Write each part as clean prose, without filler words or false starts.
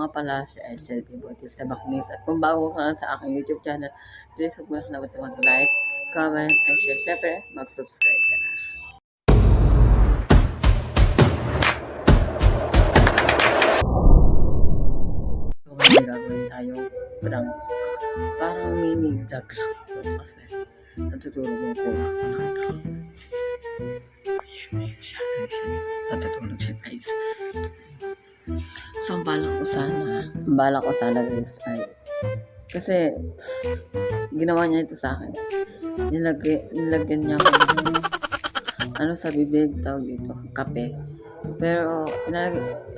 nga pala si SLP Bautista Bacnis. At kung bago ka lang sa aking YouTube channel, please huwag mo na kalimutan mag-like, comment, and share. Siyempre, mag-subscribe ka na. So, may gagawin tayong prank. Parang mini vlog lang ito kasi natutulog yung kuha. Ayan siya. Natutulog siya, guys. So, ang bala ko sana guys ay, kasi ginawa niya ito sa akin. Nilagyan niya ako ng, sa bibig, tawag dito, kape. Pero,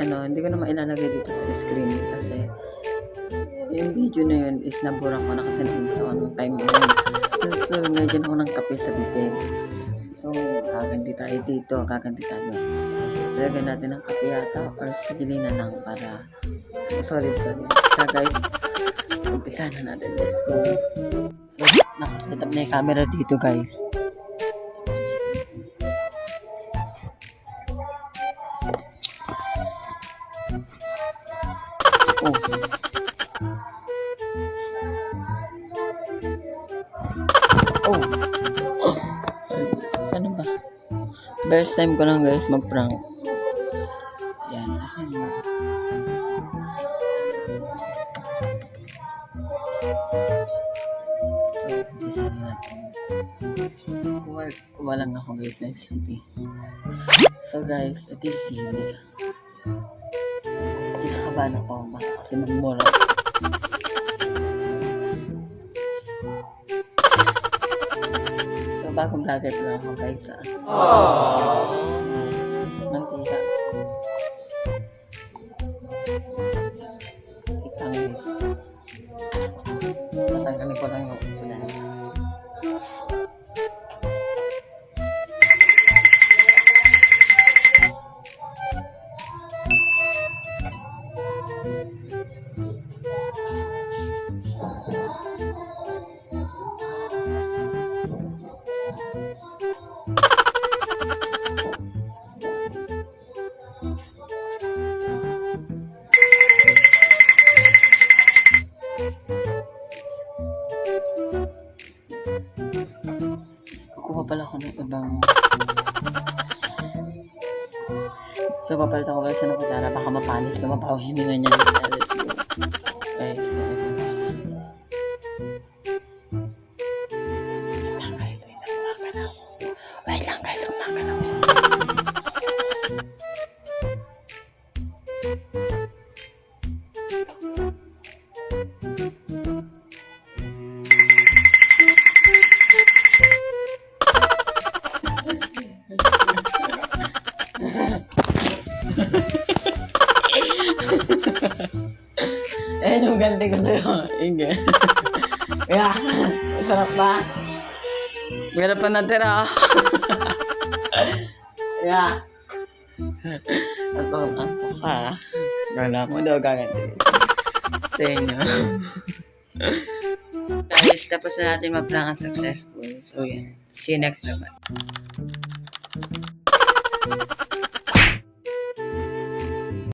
hindi ko naman ilalagay dito sa screen kasi yung video na yun is nabura ko na kasi sa anong time na yun. So, nilagyan ako ng kape sa bibig. So, kaganti tayo dito, So, lagyan natin ng kape yata or sigili na lang para, sorry. So, guys, umpisa na natin. Let's go. So, nakaset up na yung camera dito, guys. Ano ba? First time ko lang, guys, mag-prank. Yan. So, umpisa na natin. Kuha lang ako, guys, ng sili. So, guys, ito yung sili. Kinakabahan ako kasi magmura. So, bagong vlogger pa lang ako, guys. Mantika. Matanggalin ko lang yung ulan. Kukuha pala ako ng ibang. So, papalitan ko pala siya ng kutsara. Baka mapanis na mapawihin nila niya. Let's go. Guys, ito. Wait lang, guys. Kumagalaw siya. Yung ganti ko sa'yo. Inge. Kaya, sarap ba? Meron pa natira. Kaya, antok ka. Gala mo daw gaganti. Tenyo. Guys, tapos na natin ma-prank ang successful. So, yan. See you next naman.